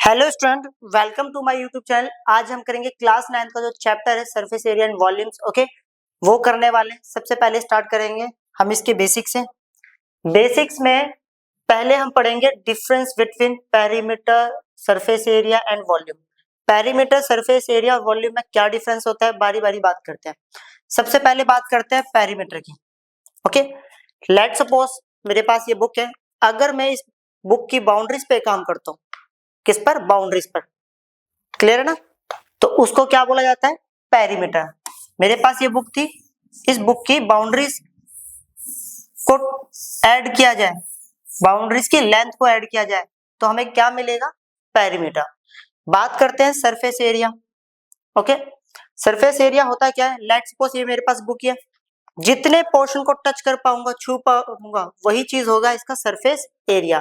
Hello student, welcome to my YouTube channel. आज हम करेंगे क्लास 9 का जो चैप्टर है surface area and volumes. Okay, वो करने वाले। सबसे पहले स्टार्ट करेंगे हम इसके बेसिक्स से। बेसिक्स में पहले हम पढ़ेंगे difference between perimeter, surface area and volume. Perimeter, surface area और वॉल्यूम में क्या डिफरेंस होता है, बारी बारी बात करते हैं। सबसे पहले बात करते हैं पेरीमीटर की। ओके, लेट्स सपोज मेरे पास ये बुक है। अगर मैं इस बुक की बाउंड्रीज पे काम करता हूँ, किस पर? बाउंड्रीज पर। क्लियर है ना? तो उसको क्या बोला जाता है? पेरीमीटर। मेरे पास ये बुक थी, इस बुक की बाउंड्रीज को ऐड किया जाए, बाउंड्रीज की लेंथ को ऐड किया जाए तो हमें क्या मिलेगा? पेरीमीटर। बात करते हैं surface area. Okay, surface area होता क्या है? लेट्स सपोज ये मेरे पास बुक है, जितने पोर्शन को टच कर पाऊंगा, छू पाऊंगा, वही चीज होगा इसका सरफेस एरिया।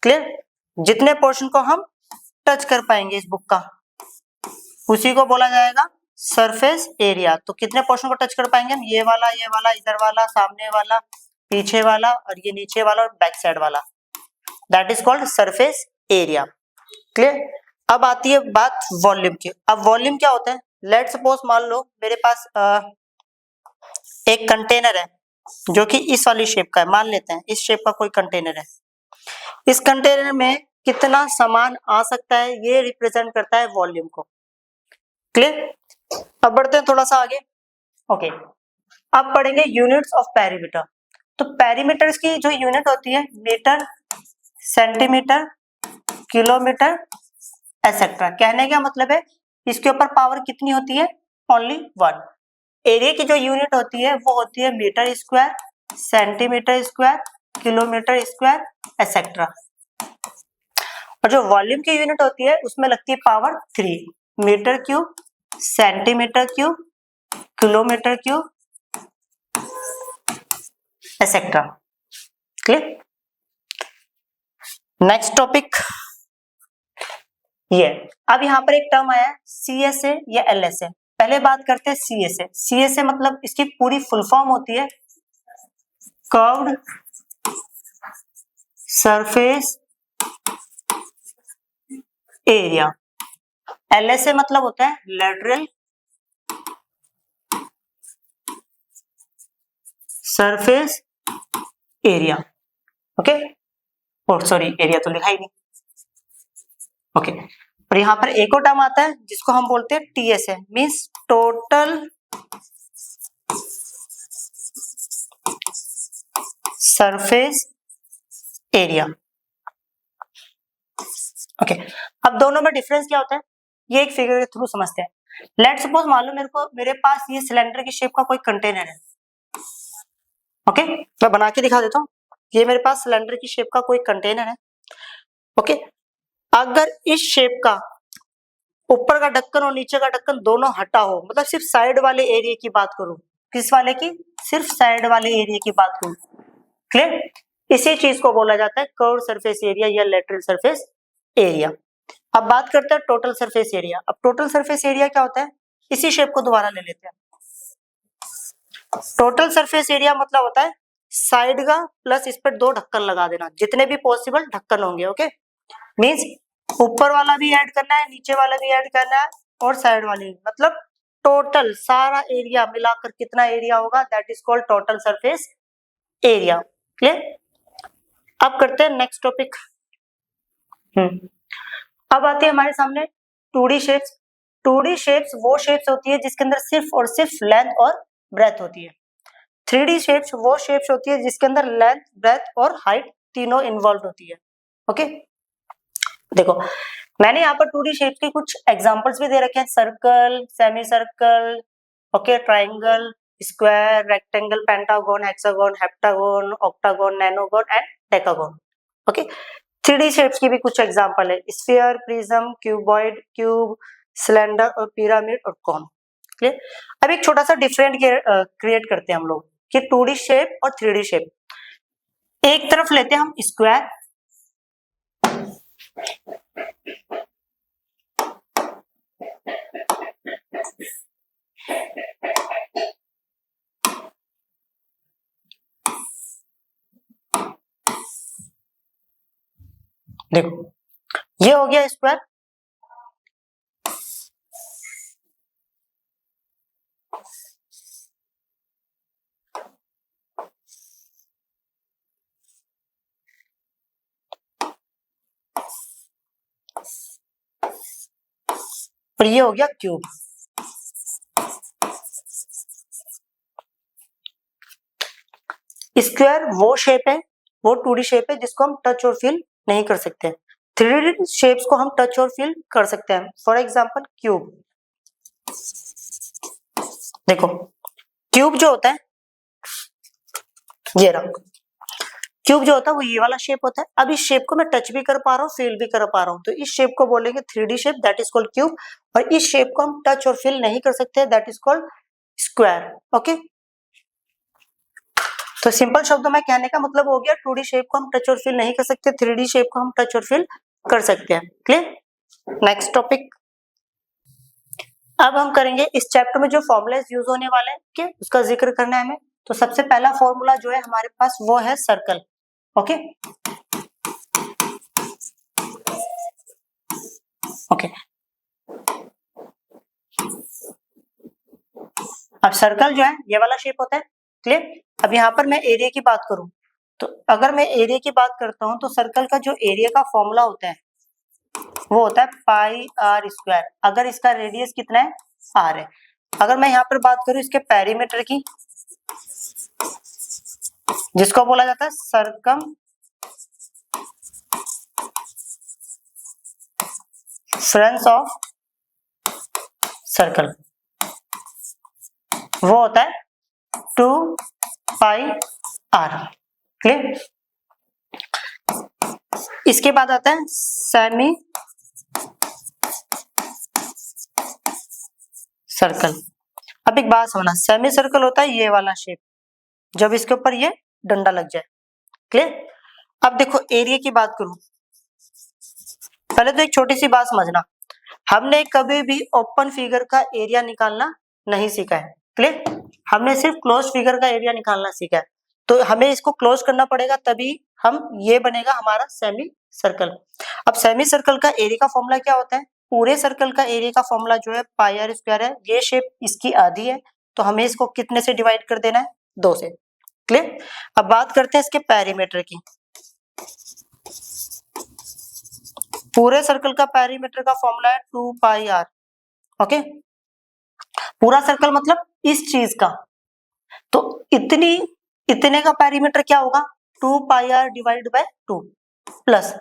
क्लियर? जितने पोर्शन को हम टच कर पाएंगे इस बुक का, उसी को बोला जाएगा सरफेस एरिया। तो कितने पोर्शन को टच कर पाएंगे हम? ये वाला, इधर वाला, सामने वाला, पीछे वाला, और ये नीचे वाला और बैक साइड वाला। That is called surface area. Clear? अब आती है बात वॉल्यूम की। अब वॉल्यूम क्या होता है? लेट सपोज मान लो मेरे पास एक कंटेनर है जो कि इस वाली शेप का है। मान लेते हैं इस शेप का कोई कंटेनर है। इस कंटेनर में कितना सामान आ सकता है, ये रिप्रेजेंट करता है वॉल्यूम को। क्लियर? अब बढ़ते हैं थोड़ा सा आगे। ओके, अब पढ़ेंगे यूनिट्स ऑफ पेरीमीटर। तो पेरीमीटर्स की जो यूनिट होती है, मीटर, सेंटीमीटर, किलोमीटर, एटसेट्रा। कहने का मतलब है इसके ऊपर पावर कितनी होती है? Only one. एरिया की जो यूनिट होती है वो होती है metre square, centimetre square, kilometre square, etcetera. और जो वॉल्यूम की यूनिट होती है उसमें लगती है power 3। Metre cube, centimetre cube, kilometre cube, etcetera. Clear? Next topic ये। अब यहाँ पर एक टर्म आया है CSA या LSA। पहले बात करते हैं CSA। CSA मतलब इसकी पूरी फुल फॉर्म होती है कर्व्ड सरफेस एरिया। LSA मतलब होता है लैटरल सरफेस एरिया। ओके, और सॉरी, एरिया तो लिखा ही नहीं। ओके, और यहाँ पर एक और टर्म आता है जिसको हम बोलते हैं TSA, means total surface area. Okay, अब दोनों में डिफरेंस क्या होता है ये एक फिगर के थ्रू समझते हैं। लेट सपोज मान लो मेरे पास ये सिलेंडर की शेप का कोई कंटेनर है। ओके, मैं बना के दिखा देता हूँ। ये मेरे पास सिलेंडर की शेप का कोई कंटेनर है। ओके, अगर इस शेप का ऊपर का ढक्कन और नीचे का ढक्कन दोनों हटा हो, मतलब सिर्फ साइड वाले एरिया की बात करूं, किस वाले की? सिर्फ साइड वाले एरिया की बात करूं। क्लियर? इसी चीज को बोला जाता है कर्व सरफेस एरिया या लेटरल सरफेस एरिया। अब बात करते हैं टोटल सरफेस एरिया। अब टोटल सरफेस एरिया क्या होता है? इसी शेप को दोबारा ले लेते हैं। टोटल सरफेस एरिया मतलब होता है साइड का प्लस इस पर 2 ढक्कन लगा देना, जितने भी पॉसिबल ढक्कन होंगे। ओके, मींस ऊपर वाला भी ऐड करना है, नीचे वाला भी ऐड करना है, और साइड वाली, मतलब टोटल सारा एरिया मिलाकर कितना एरिया होगा? That is called total surface area. Clear? अब करते हैं नेक्स्ट टॉपिक। अब आती है हमारे सामने 2D शेप्स। 2D शेप्स वो शेप्स होती है जिसके अंदर सिर्फ और सिर्फ लेंथ और ब्रेथ होती है। 3D शेप्स वो शेप्स होती है जिसके अंदर लेंथ, ब्रेथ और हाइट तीनों इन्वॉल्व होती है। ओके, देखो मैंने यहाँ पर 2D शेप के कुछ एग्जांपल्स भी दे रखे हैं। Circle, semi circle, okay, triangle, square, rectangle, pentagon, hexagon, heptagon, octagon, nonagon and decagon. Okay, 3D shapes की भी कुछ एग्जांपल है, sphere, prism, cuboid, cube, cylinder और पिरामिड और कॉन। क्लियर? अब एक छोटा सा डिफरेंट क्रिएट करते हैं हम लोग कि 2D शेप और 3D शेप। एक तरफ लेते हैं हम स्क्वायर, देखो ये हो गया स्क्वायर। और ये हो गया क्यूब। स्क्वायर वो शेप है, वो 2D शेप है जिसको हम टच और फील नहीं कर सकते। 3D शेप्स को हम टच और फील कर सकते हैं। फॉर एग्जांपल क्यूब, देखो क्यूब जो होता है, ये रहा क्यूब जो होता है वो ये वाला शेप होता है। अब इस शेप को मैं टच भी कर पा रहा हूँ, फील भी कर पा रहा हूँ, तो इस शेप को बोलेंगे 3D shape, that is called cube. और इस शेप को हम टच और फील नहीं कर सकते, that is called square. Okay, तो सिंपल शब्दों में कहने का मतलब हो गया 2D शेप को हम टच और फील नहीं कर सकते, 3D शेप को हम टच और फील कर सकते हैं। क्लियर। नेक्स्ट टॉपिक, अब हम करेंगे इस चैप्टर में जो फॉर्मूलाज यूज होने वाले हैं, क्या उसका जिक्र करना है हमें। तो सबसे पहला फॉर्मूला जो है हमारे पास वो है सर्कल। ओके ओके, अब सर्कल जो है ये वाला शेप होता है। क्लियर। अब यहाँ पर मैं एरिया की बात करूं, तो अगर मैं एरिया की बात करता हूं तो सर्कल का जो एरिया का फॉर्मूला होता है वो होता है पाई आर स्क्वायर, अगर इसका रेडियस कितना है आर है। अगर मैं यहाँ पर बात करूं इसके पेरीमीटर की, जिसको बोला जाता है सर्कम फ्रेंस ऑफ सर्कल, वो होता है 2 पाई आर। क्लियर। इसके बाद आता है सेमी सर्कल। अब एक बात समझना, सेमी सर्कल होता है ये वाला शेप जब इसके ऊपर ये डंडा लग जाए। क्लियर। अब देखो एरिया की बात करूं, पहले तो एक छोटी सी बात समझना, हमने कभी भी ओपन फिगर का एरिया निकालना नहीं सीखा है। क्लियर। हमने सिर्फ क्लोज फिगर का एरिया निकालना सीखा है, तो हमें इसको क्लोज करना पड़ेगा तभी हम ये बनेगा हमारा सेमी सर्कल। अब सेमी सर्कल का एरिया का फॉर्मूला क्या होता है, पूरे सर्कल का एरिया का फॉर्मूला जो है पाई आर स्क्वायर है। ये शेप इसकी आधी है तो हमें इसको कितने से डिवाइड कर देना है, 2 से। क्लियर। अब बात करते हैं इसके पेरीमीटर की। पूरे सर्कल का पेरीमीटर का फॉर्मूला है 2 पाई आर। ओके, पूरा सर्कल मतलब इस चीज का, तो इतने का पेरीमीटर क्या होगा 2 pi are divide by 2 plus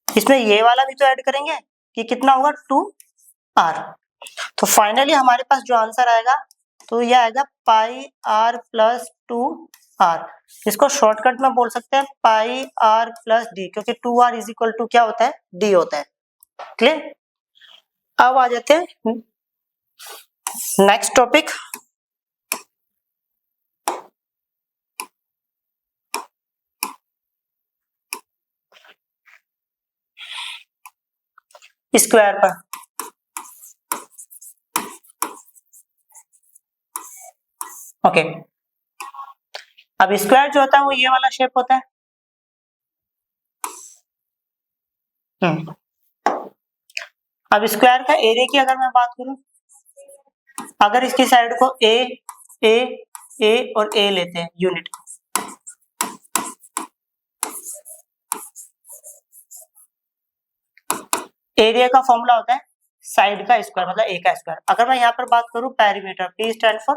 इसमें ये वाला भी तो ऐड करेंगे कि कितना होगा 2 आर। तो फाइनली हमारे पास जो आंसर आएगा तो ये आएगा पाई आर प्लस 2 आर। इसको शॉर्टकट में बोल सकते हैं पाई आर प्लस डी, क्योंकि 2 आर इज इक्वल टू क्या होता है, डी होता है। क्लियर। अब आ जाते हैं नेक्स्ट टॉपिक, स्क्वायर पर। ओके, अब स्क्वायर जो होता है वो ये वाला शेप होता है। अब स्क्वायर का एरिया की अगर मैं बात करूं, अगर इसकी साइड को ए ए ए और ए लेते हैं यूनिट, एरिया का फॉर्मूला होता है साइड का स्क्वायर मतलब ए का स्क्वायर। अगर मैं यहाँ पर बात करूं perimeter, P stand for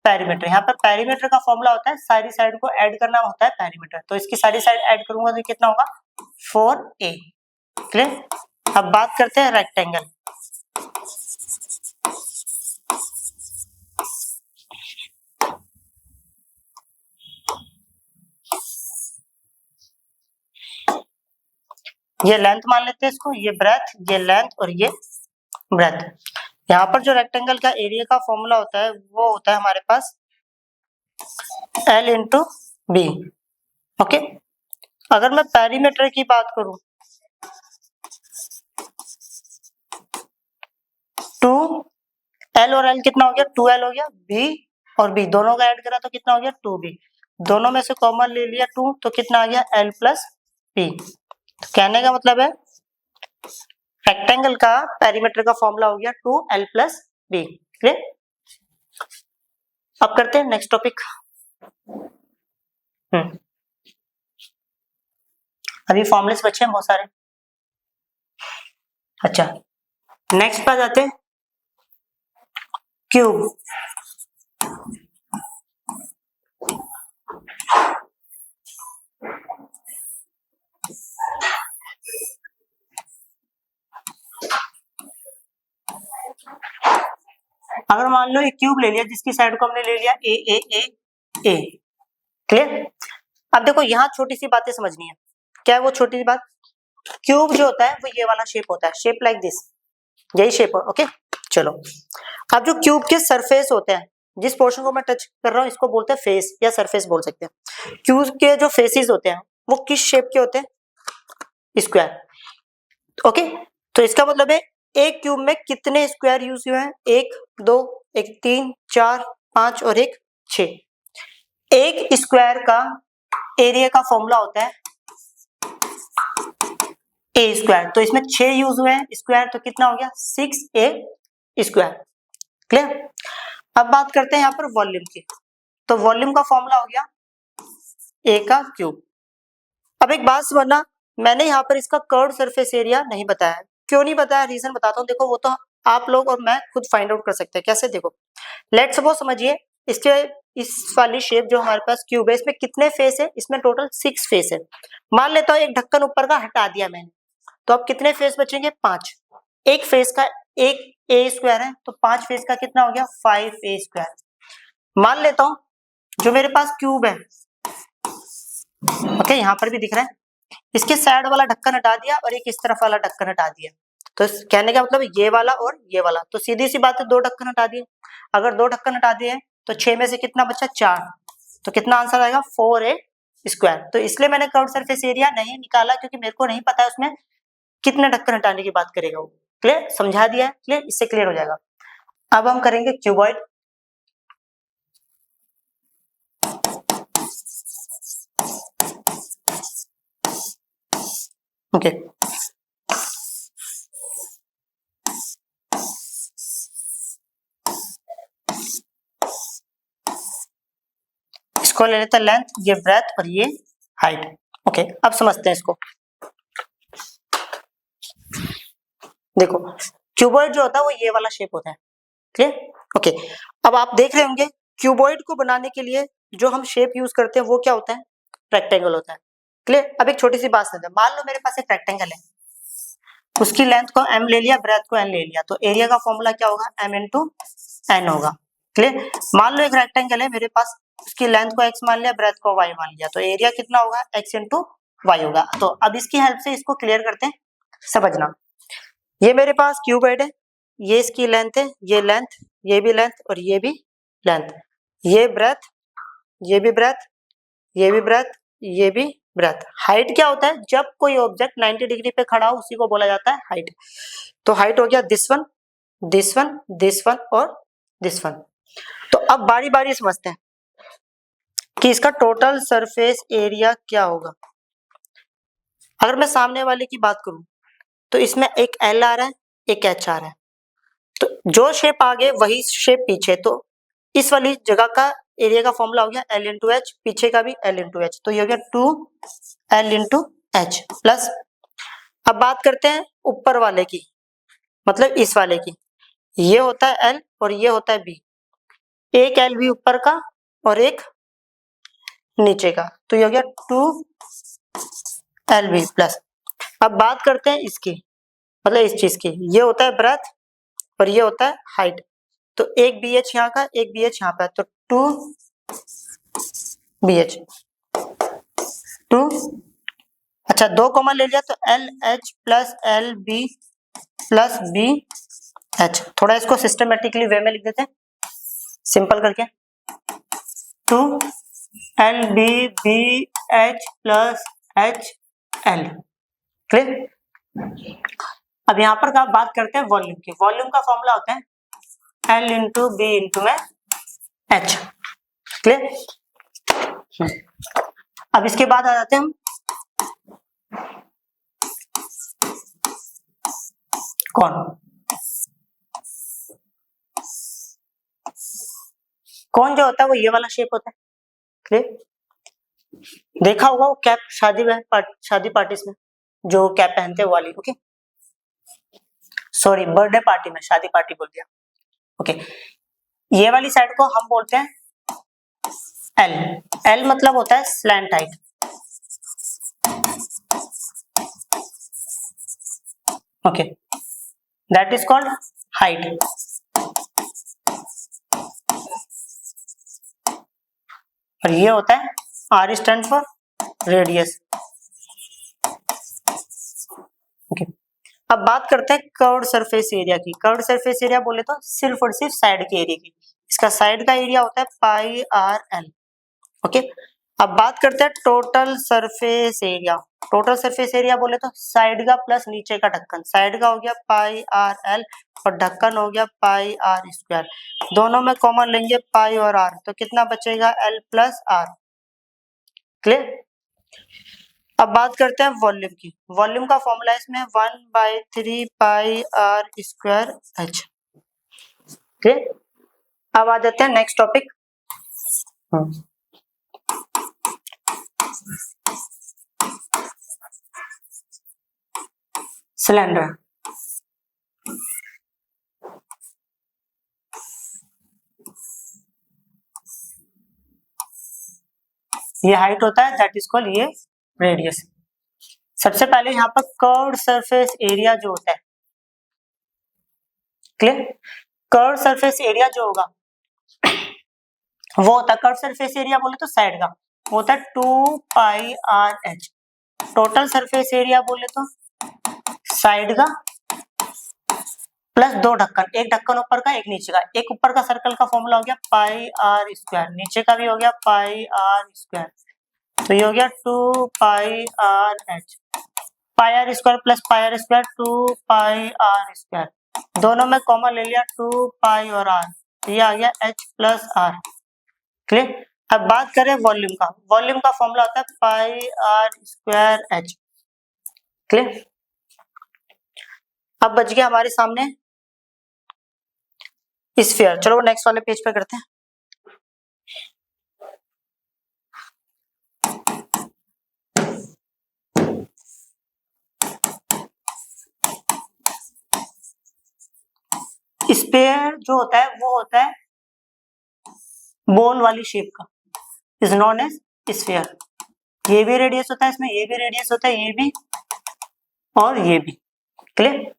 perimeter, यहाँ पर पेरीमीटर का फॉर्मूला होता है सारी साइड को ऐड करना होता है पेरीमीटर, तो इसकी सारी साइड ऐड करूंगा तो कितना होगा 4a। क्लियर। अब बात करते हैं रेक्टेंगल। ये लेंथ मान लेते हैं इसको, ये ब्रेथ, ये लेंथ और ये ब्रेथ। यहाँ पर जो रेक्टेंगल का एरिया का फॉर्मूला होता है वो होता है हमारे पास L इंटू बी। ओके, अगर मैं पेरीमीटर की बात करूं 2L और L कितना हो गया 2L हो गया, B और B दोनों का ऐड करा तो कितना हो गया 2B, दोनों में से कॉमन ले लिया 2 तो कितना आ गया L प्लस B। तो कहने का मतलब है रेक्टेंगल का पेरीमीटर का फॉर्मूला हो गया 2l+b। क्लियर? अब करते हैं नेक्स्ट टॉपिक। अभी फॉर्मुलेस बचे हैं बहुत सारे। अच्छा, नेक्स्ट पर जाते हैं, क्यूब। अगर मान लो एक क्यूब ले लिया जिसकी साइड को हमने ले लिया ए ए ए ए। क्लियर? अब देखो यहाँ छोटी सी बातें समझनी है। क्या है वो छोटी सी बात? क्यूब जो होता है वो ये वाला शेप होता है, शेप लाइक दिस, यही शेप है। ओके, चलो। अब जो क्यूब के सरफेस होते हैं, जिस पोर्शन को मैं टच कर रहा हूँ इसको बोलते हैं फेस या सरफेस बोल सकते हैं। क्यूब के जो फेसेस होते हैं वो किस शेप के होते हैं? स्क्वायर। ओके, तो इसका मतलब है एक क्यूब में कितने स्क्वायर यूज हुए हैं? 1 2 1 3 4 5 और 1 6। एक स्क्वायर का एरिया का फॉर्मूला होता है ए स्क्वायर। तो इसमें 6 यूज हुए हैं स्क्वायर, तो कितना हो गया? 6a square. क्लियर? अब बात करते हैं यहाँ पर वॉल्यूम की। तो वॉल्यूम का फॉर्मूला हो गया ए का क्यूब। अब एक बात समझना, मैंने यहाँ पर इसका कर्व सरफेस एरिया नहीं बताया। क्यों नहीं बताया? रीजन बताता हूँ। देखो वो तो आप लोग और मैं खुद फाइंड आउट कर सकते हैं। कैसे? देखो, लेट सपोज समझिए इसके इस वाली शेप जो हमारे पास क्यूब है इसमें कितने फेस है? इसमें टोटल 6 फेस है। मान लेता हूँ एक ढक्कन ऊपर का हटा दिया मैंने, तो अब कितने फेस बचेंगे? 5। एक फेस का एक ए स्क्वायर है, तो 5 फेस का कितना हो गया? 5a square. मान लेता हूँ जो मेरे पास क्यूब है, ओके, यहाँ पर भी दिख रहा है, इसके साइड वाला ढक्कन हटा दिया और एक इस तरफ वाला ढक्कन हटा दिया। तो कहने का मतलब ये वाला और ये वाला, तो सीधी सी बात है 2 ढक्कन हटा दिए। अगर 2 ढक्कन हटा दिए तो 6 में से कितना बचा? 4। तो कितना आंसर आएगा? 4a square. तो इसलिए मैंने कर्व सरफेस एरिया नहीं निकाला क्योंकि मेरे को नहीं पता है उसमें कितने ढक्कन हटाने की बात करेगा वो। क्लियर? समझा दिया है? क्लियर? इससे क्लियर हो जाएगा। अब हम करेंगे क्यूबॉइड। ओके, इसको ले लेते हैं लेंथ, ये ब्रेथ और ये हाइट। ओके, अब समझते हैं इसको। देखो, क्यूबॉइड जो होता है वो ये वाला शेप होता है। क्लियर? ओके, अब आप देख रहे होंगे क्यूबॉइड को बनाने के लिए जो हम शेप यूज करते हैं वो क्या होता है? रेक्टेंगल होता है। क्लियर? अब एक छोटी सी बात समझो, मान लो मेरे पास एक रेक्टेंगल है, उसकी लेंथ को m ले लिया, ब्रेथ को n ले लिया, तो एरिया का फॉर्मूला क्या होगा? m इंटू n होगा। क्लियर? मान लो एक रेक्टेंगल है मेरे पास, उसकी लेंथ को x मान लिया, ब्रेथ को y मान लिया, तो एरिया कितना होगा? x इंटू y होगा। तो अब इसकी हेल्प से इसको क्लियर करते हैं, समझना। ये मेरे पास क्यूबॉइड है, ये इसकी लेंथ है, ये लेंथ, ये भी लेंथ और ये भी लेंथ, ये ब्रेथ, ये भी ब्रेथ, ये भी ब्रेथ, ये भी ब्रेथ। हाइट क्या होता है? जब कोई ऑब्जेक्ट 90 डिग्री पे खड़ा हो उसी को बोला जाता है हाइट। तो हाइट हो गया this one, this one, this one और दिस वन। तो अब बारी बारी समझते हैं कि इसका टोटल सरफेस एरिया क्या होगा। अगर मैं सामने वाले की बात करूं तो इसमें एक एल आ रहा है, एक एच आ रहा है, तो जो शेप आगे वही शेप पीछे, तो इस वाली जगह का एरिया का फॉर्मूला हो गया एल इंटू एच, पीछे का भी एल इंटू एच, तो ये हो गया 2l इंटू एच प्लस। अब बात करते हैं ऊपर वाले की, मतलब इस वाले की, ये होता है एल और ये होता है बी, एक एल भी ऊपर का और एक नीचे का, तो ये हो गया 2l बी प्लस। अब बात करते हैं इसकी, मतलब इस चीज की, ये होता है ब्रेथ और ये होता है हाइट, तो एक बी एच यहाँ का, एक बी एच यहाँ पे, तो 2bh 2, अच्छा 2 कॉमन ले लिया तो L H plus L B plus B H. थोड़ा इसको सिस्टमेटिकली वे में लिख देते हैं, सिंपल करके, 2l B B H plus H L. Clear? अब यहाँ पर बात करते हैं वॉल्यूम की। वॉल्यूम का फॉर्मूला होता है एल इंटू बी इंटू में एच। क्लियर? अब इसके बाद आ जाते हैं हम कौन जो होता है वो ये वाला शेप होता है, क्लियर? देखा होगा वो कैप शादी पार्टीज में जो कैप पहनते हैं वाली, ओके सॉरी बर्थडे पार्टी में, शादी पार्टी बोल दिया, ओके। ये वाली साइड को हम बोलते हैं एल। एल मतलब होता है slant height, okay, that is called height. और ये होता है R stand for radius, okay. अब बात करते हैं कर्व्ड सरफेस एरिया की। कर्व्ड सरफेस एरिया बोले तो सिर्फ और सिर्फ साइड के एरिया की, इसका साइड का एरिया होता है पाई आर एल, ओके। अब बात करते हैं total surface area. Total surface area बोले तो साइड का प्लस नीचे का ढक्कन, साइड का हो गया पाई आर एल और ढक्कन हो गया पाई आर स्क्वायर, दोनों में कॉमन लेंगे पाई और आर, तो कितना बचेगा एल प्लस आर, क्लियर? अब बात करते हैं वॉल्यूम की। वॉल्यूम का फॉर्मूला इसमें 1/3 पाई आर स्क्वायर एच, क्लियर? अब आ जाते हैं नेक्स्ट टॉपिक, सिलेंडर। ये हाइट होता है, दैट इज कॉल्ड ये रेडियस। सबसे पहले यहाँ पर कर्व्ड सरफेस एरिया जो होता है, क्लियर? कर्व्ड सरफेस एरिया जो होगा वो होता है, कर्व्ड सरफेस एरिया बोले तो साइड का वो होता है 2 pi R H. Total surface area बोले तो साइड का प्लस दो ढक्कन, एक ढक्कन ऊपर का एक नीचे का, एक ऊपर का सर्कल का फॉर्मूला हो गया पाई आर स्क्वायर, नीचे का भी हो गया पाई आर स्क्वायर, तो ये हो गया 2 pi R H. Pi R square plus pi R square 2 pi R square, दोनों में कॉमन ले लिया 2 पाई और आर, तो ये आ गया एच प्लस आर, क्लियर? अब बात करें वॉल्यूम का। वॉल्यूम का फॉर्मूला होता है pi R square H, clear? अब बच गया हमारे सामने स्फीयर। चलो नेक्स्ट वाले पेज पे करते हैं। स्फीयर जो होता है वो होता है बॉल वाली शेप का, इज नॉन एज स्फीयर। ये भी रेडियस होता है इसमें, ये भी रेडियस होता है, ये भी और ये भी, क्लियर?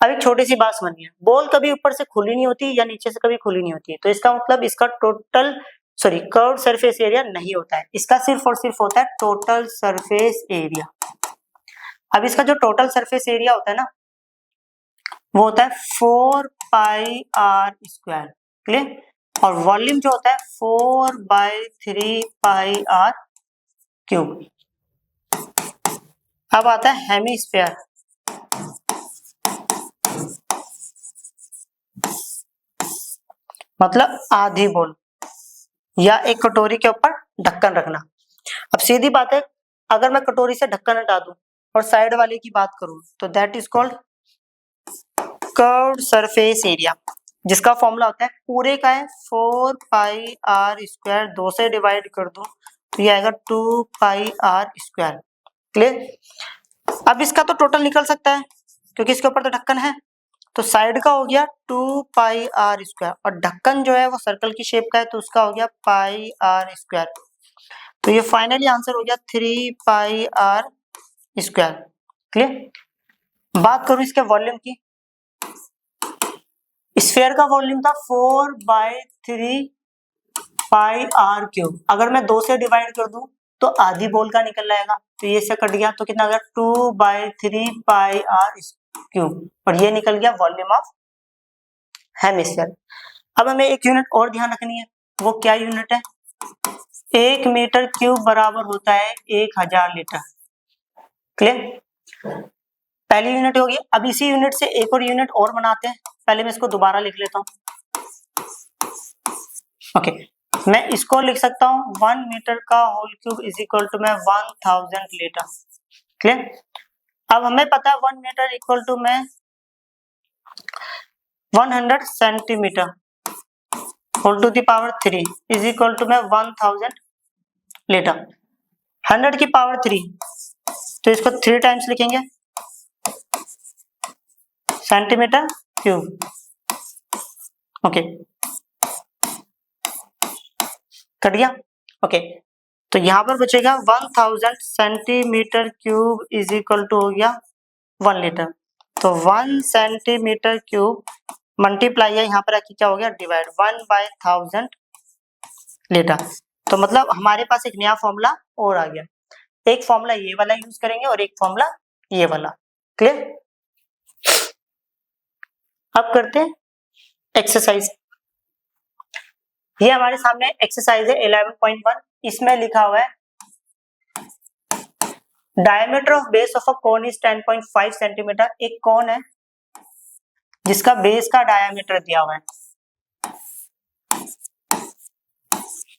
अब एक छोटी सी बात समझिए, बॉल कभी ऊपर से खुली नहीं होती या नीचे से कभी खुली नहीं होती, तो इसका मतलब इसका टोटल कर्व्ड सरफेस एरिया नहीं होता है, इसका सिर्फ और सिर्फ होता है टोटल सरफेस एरिया। अब इसका जो टोटल सरफेस एरिया होता है ना वो होता है 4 पाई आर स्क्वायर, क्लियर? और वॉल्यूम जो होता है 4/3 पाई आर क्यूब। अब आता है हेमिस्फीयर। मतलब आधी बॉल या एक कटोरी के ऊपर ढक्कन रखना। अब सीधी बात है, अगर मैं कटोरी से ढक्कन हटा दूं और साइड वाले की बात करूं तो that is called curved surface area, जिसका फॉर्मूला होता है पूरे का है 4 पाई आर स्क्वायर, 2 से डिवाइड कर दूं तो ये आएगा 2 पाई आर स्क्वायर, क्लियर? अब इसका तो टोटल निकल सकता है क्योंकि इसके ऊपर तो ढक्कन है, तो साइड का हो गया 2 पाई आर स्क्वायर और ढक्कन जो है वो सर्कल की शेप का है तो उसका हो गया पाई आर स्क्वायर, तो ये फाइनली आंसर हो गया 3 पाई आर स्क्वायर, क्लियर? बात करूं इसके वॉल्यूम की, स्फीयर का वॉल्यूम था 4/3 पाई आर क्यूब। अगर मैं 2 से डिवाइड कर दूं तो आधी बॉल का निकल जाएगा, तो ये से कट गया तो कितना आ गया 2/3 पाई आर क्यूब, और ये निकल गया वॉल्यूम ऑफ हेमिस्फीयर। अब हमें एक यूनिट और ध्यान रखनी है, वो क्या यूनिट है? 1 मीटर क्यूब बराबर होता है 1000 लीटर, क्लियर? पहली यूनिट होगी। अब इसी यूनिट से एक और यूनिट और बनाते हैं, पहले मैं इसको दोबारा लिख लेता हूं, ओके। मैं इसको लिख सकता हूं 1 मीटर का whole cube is equal to में 1000 लीटर, क्लियर? अब हमें पता है 1 मीटर इक्वल टू में 100 centimetre whole to the power 3 is equal to में 1000 लीटर। 100 की पावर 3 तो इसको 3 टाइम्स लिखेंगे सेंटीमीटर क्यूब। ओके कट गया। ओके तो यहां पर बचेगा 1000 centimetre cube is equal to हो गया 1 लीटर। तो 1 सेंटीमीटर क्यूब मल्टीप्लाई है यहाँ पर क्या हो गया डिवाइड 1/1000 लीटर। तो मतलब हमारे पास एक नया फॉर्मूला और आ गया। एक फॉर्मूला ये वाला यूज करेंगे और एक फॉर्मूला ये वाला। क्लियर। अब करते हैं एक्सरसाइज। ये हमारे सामने एक्सरसाइज है 11.1। इसमें लिखा हुआ है diameter of base of a cone is 10.5 centimetre. एक कोन है जिसका बेस का डायमीटर दिया हुआ है।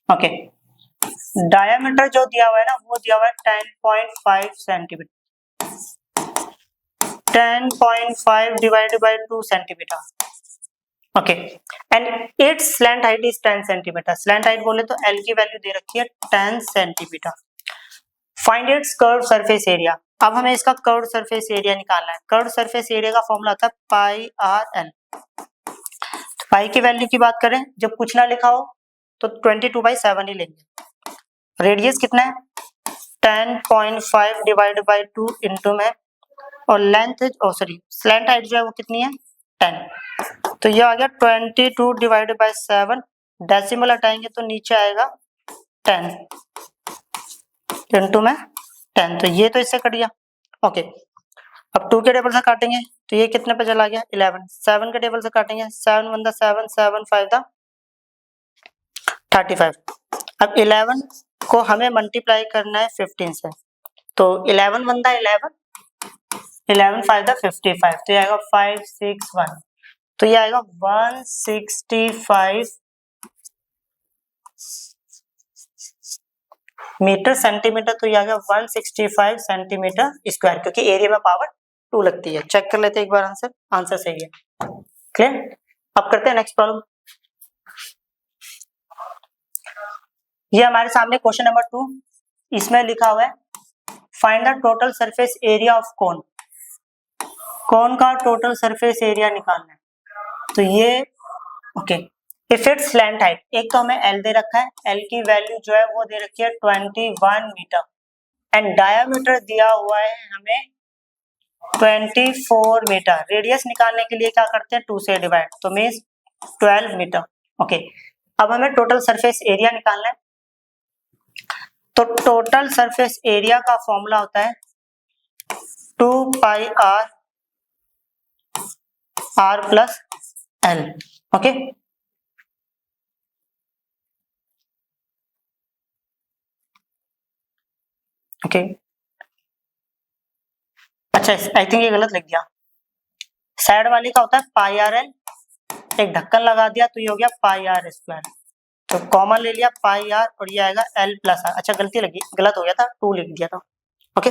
ओके डायमीटर जो दिया हुआ है ना वो दिया हुआ है 10.5 centimetre. 10.5 divided by 2 centimetre. Okay and it's slant height is 10 centimetre. Slant height बोले तो एल की वैल्यू दे रखी है 10 centimetre. Find its curve surface area. अब हमें इसका कर्व सरफेस एरिया निकालना है। कर्व सरफेस एरिया का फॉर्मूला होता है पाई आर एल। पाई की वैल्यू की बात करें जब कुछ ना लिखा हो तो 22/7 ही लेंगे। रेडियस कितना है 10.5 डिवाइड बाय 2 इंटू में और लेंथ सॉरी स्लैंट हाइट जो है वो कितनी है 10। तो ये आ गया 22 डिवाइड बाय 7। डेसिमल हटाएंगे तो नीचे आएगा 10 इंटू में 10। तो ये तो इससे कट गया। ओके अब 2 के टेबल से काटेंगे तो ये कितने पे चला गया 11। 7 के टेबल से काटेंगे 7 1 7 7 5 35। अब 11 को हमें मल्टीप्लाई करना है 15 से। तो 11 1 11 11 5 55। तो ये आएगा 561। तो ये आएगा 165 मीटर सेंटीमीटर। तो ये आ गया 165 सेंटीमीटर स्क्वायर क्योंकि एरिया में पावर 2 लगती है। चेक कर लेते हैं एक बार आंसर। आंसर सही है। क्लियर। अब करते हैं नेक्स्ट प्रॉब्लम। ये हमारे सामने क्वेश्चन नंबर 2। इसमें लिखा हुआ है find the total surface area of cone. Cone का टोटल सरफेस एरिया निकालना है। तो ये okay if it's slant height एक तो हमें एल दे रखा है। एल की वैल्यू जो है वो दे रखी है 21 मीटर एंड डायामीटर दिया हुआ है हमें 24 मीटर। रेडियस निकालने के लिए क्या करते हैं 2 से डिवाइड तो मींस 12 मीटर। ओके अब हमें टोटल सरफेस एरिया निकालना है। तो टोटल सरफेस एरिया का फॉर्मूला होता है 2 pi R plus L. Okay okay अच्छा आई थिंक ये गलत लिख दिया। साइड वाली का होता है पाई आर एल। एक ढक्कन लगा दिया तो ये हो गया पाई आर स्क्वायर। तो कॉमन ले लिया पाई आर और ये आएगा एल प्लस आर। अच्छा गलती लगी गलत हो गया था 2 लिख दिया था। ओके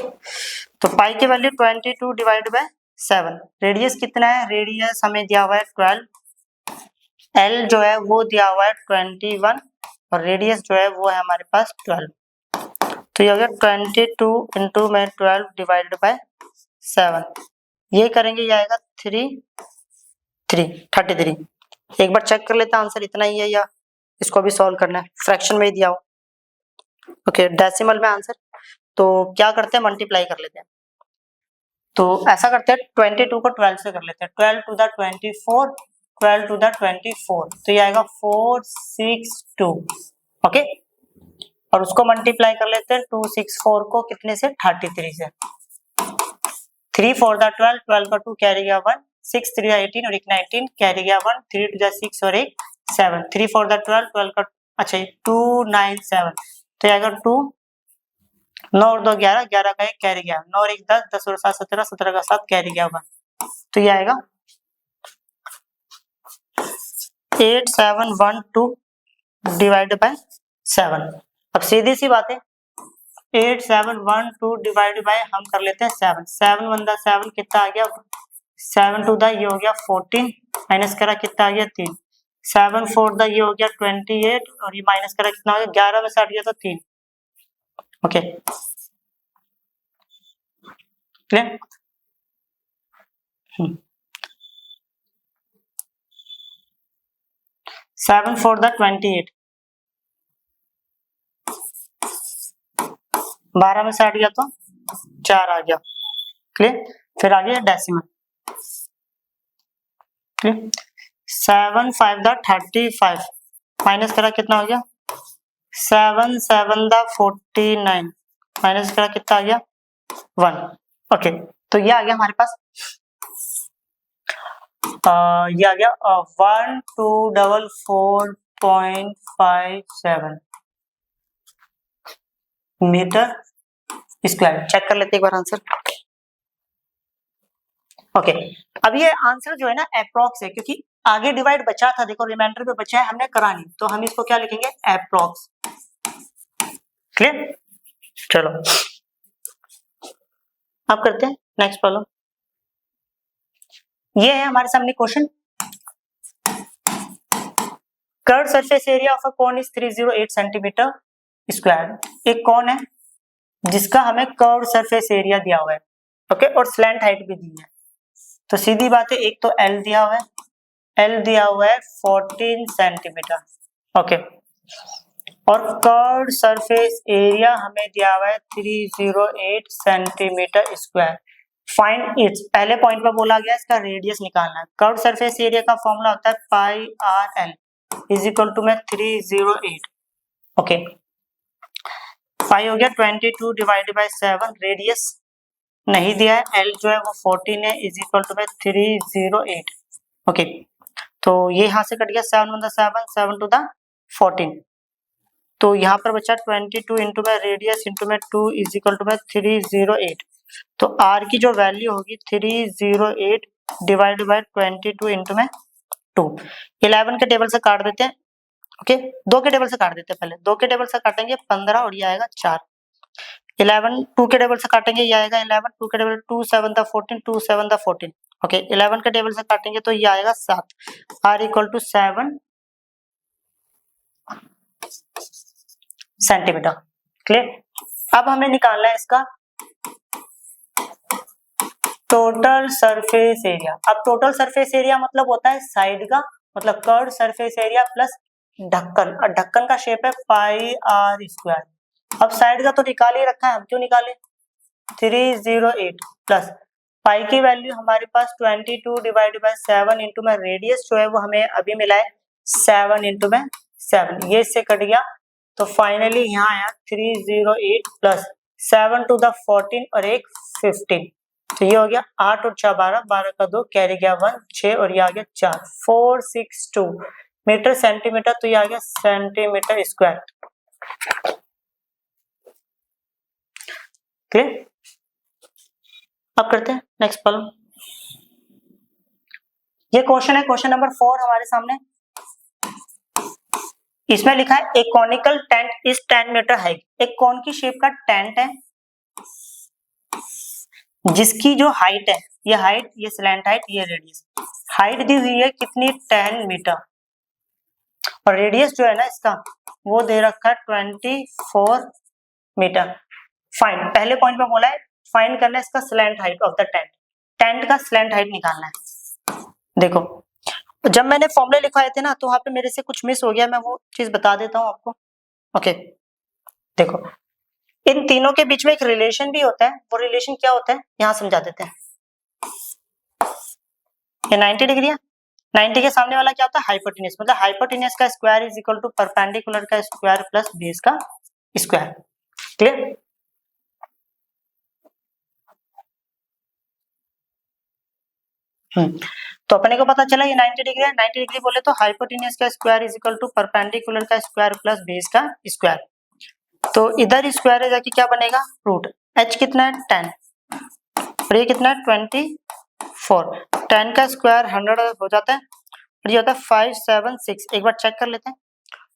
तो पाई की वैल्यू 22 डिवाइड बाय 7। रेडियस कितना है रेडियस हमें दिया हुआ है 12। एल जो है वो दिया हुआ है 21 और रेडियस जो है वो है हमारे पास 12। तो ये हो गया 22 इंटू में 12 डिवाइडेड बाय 7। ये करेंगे ये आएगा 33। एक बार चेक कर लेते हैं आंसर इतना ही है या इसको भी सॉल्व करना है। फ्रैक्शन में ही दिया हो। ओके डेसिमल में आंसर। तो क्या करते हैं मल्टीप्लाई कर लेते हैं। तो ऐसा करते हैं 22 को 12 से कर लेते हैं। 12 टू द 24 12 टू द 24 तो ये आएगा 462। ओके और उसको मल्टीप्लाई कर लेते हैं 264 को कितने से 33 से। 3 4 द 12 12 का 2 कैरी गया 1 6 3 18 और एक 19 कैरी गया 1 3 टू द 6 और एक 7 3 4 द 12 12 का अच्छा 297। तो ये आएगा 2 9 और 2 11 11 का एक कैरी गया 9 और 1 10 10 और 7 17 17 का 7 कैरी गया 1। तो ये आएगा 8712 डिवाइडेड बाय 7। अब सीधी सी बात है 8712 डिवाइड बाय हम कर लेते हैं 7 7 1 7 कितना आ गया 7 टू द ये हो गया 14, माइनस करा कितना आ गया 3, 7 4 द ये हो गया 28 और ये माइनस करा कितना हो गया 11 में से हट गया तो 3। Okay clear? 7 4 द 28, 12 में से हट गया तो 4 आ गया। क्लियर? फिर आ गया डेसिमल। क्लियर? 7 5 द 35, माइनस करा कितना हो गया 7 7 द 49, माइनस करा कितना आ गया 1। ओके तो ये आ गया हमारे पास, ये आ गया 1244.57 मीटर स्क्वायर। चेक कर लेते एक बार आंसर। ओके अब ये आंसर जो है ना अप्रोक्स है, क्योंकि आगे डिवाइड बचा था, देखो रिमाइंडर पे बचा है, हमने करा नहीं, तो हम इसको क्या लिखेंगे अप्रोक्स। क्लियर? चलो अब करते हैं नेक्स्ट प्रॉब्लम। ये है हमारे सामने question, curve surface area of a cone is 308 centimetre square. एक कोन है जिसका हमें कर्व सरफेस एरिया दिया हुआ है, ओके, और स्लैंट हाइट भी दी है। तो सीधी बात है, एक तो एल दिया हुआ है, एल दिया हुआ है 14 सेंटीमीटर, ओके, और कर्व सरफेस एरिया हमें दिया हुआ है 308 सेंटीमीटर स्क्वायर। फाइंड इट्स, पहले पॉइंट पे बोला गया इसका रेडियस निकालना है। कर्व सरफेस एरिया का फॉर्मूला होता है pi R L is equal to में 308, ओके, पाई हो गया 22 डिवाइडेड बाय 7, रेडियस नहीं दिया है, एल जो है वो 14 है, इज इक्वल टू में 308, ओके, तो ये यहाँ से कट गया 7 1 7 7 टू द 14, तो यहाँ पर बचा 22 इंटू में रेडियस इंटू में 2 इज इक्वल टू में 308, तो आर की जो वैल्यू होगी 308 डिवाइड बाय 22 इंटू में 2। 11 के टेबल से काट देते हैं, ओके, 2 के टेबल से काट देते हैं, पहले 2 के टेबल से काटेंगे 15 और ये आएगा 4, 11 2 के टेबल से काटेंगे ये आएगा 11, 2 के टेबल 2 7 द 14, 2 7 द 14, ओके, 11 के टेबल से काटेंगे तो ये आएगा 7, R equal to 7 centimetre. Clear? अब हमें निकालना है इसका टोटल सरफेस एरिया। अब टोटल सरफेस एरिया मतलब होता है साइड का, मतलब कर्व सरफेस एरिया प्लस ढक्कन, और ढक्कन का शेप है पाई आर स्क्वायर। अब साइड का तो निकाल ही रखा है, हम क्यों निकाले 308 प्लस पाई की वैल्यू हमारे पास 22 डिवाइड बाय 7 इंटू में रेडियस जो है वो हमें अभी मिला है 7 इंटू में 7, ये इससे कट गया, तो फाइनली यहाँ आया 308 प्लस 7 टू द 14 और एक 15, तो ये हो गया 8 और 6 12, 12 का 2 कैरी गया 1 6 और ये आ गया 4, 462 मीटर सेंटीमीटर, तो ये आ गया सेंटीमीटर स्क्वायर। क्लियर? अब करते हैं नेक्स्ट प्रॉब्लम। ये क्वेश्चन है क्वेश्चन नंबर 4 हमारे सामने। इसमें लिखा है एक conical tent is 10 metre height. एक कौन की शेप का टेंट है जिसकी जो हाइट है, ये हाइट, ये स्लैंट हाइट, ये रेडियस, हाइट दी हुई है कितनी 10 मीटर, और रेडियस जो है ना इसका वो दे रखा है 24 मीटर। फाइंड, पहले पॉइंट पे बोला है फाइंड करना है इसका slant height of the tent, tent का स्लैंट हाइट निकालना है। देखो जब मैंने फॉर्मूले लिखवाए थे ना तो वहां पे मेरे से कुछ मिस हो गया, मैं वो चीज बता देता हूँ आपको। ओके देखो इन तीनों के बीच में एक रिलेशन भी होता है, वो रिलेशन क्या होता है यहाँ समझा देते हैं। ये 90 डिग्री है, 90 के सामने वाला क्या होता है हाइपोटेन्यूज, मतलब हाइपोटेन्यूज का square is equal to perpendicular का स्क्वायर प्लस बेस का स्क्वायर। क्लियर? तो अपने को पता चला ये 90 डिग्री है, 90 डिग्री बोले तो हाइपोटेन्यूज का square is equal to perpendicular का स्क्वायर प्लस बेस का स्क्वायर, तो इधर स्क्वायर है जाके क्या बनेगा रूट, h कितना है 10 और ये कितना है 24, 10 का स्क्वायर 100 हो जाता है और ये होता है 576। एक बार चेक कर लेते हैं,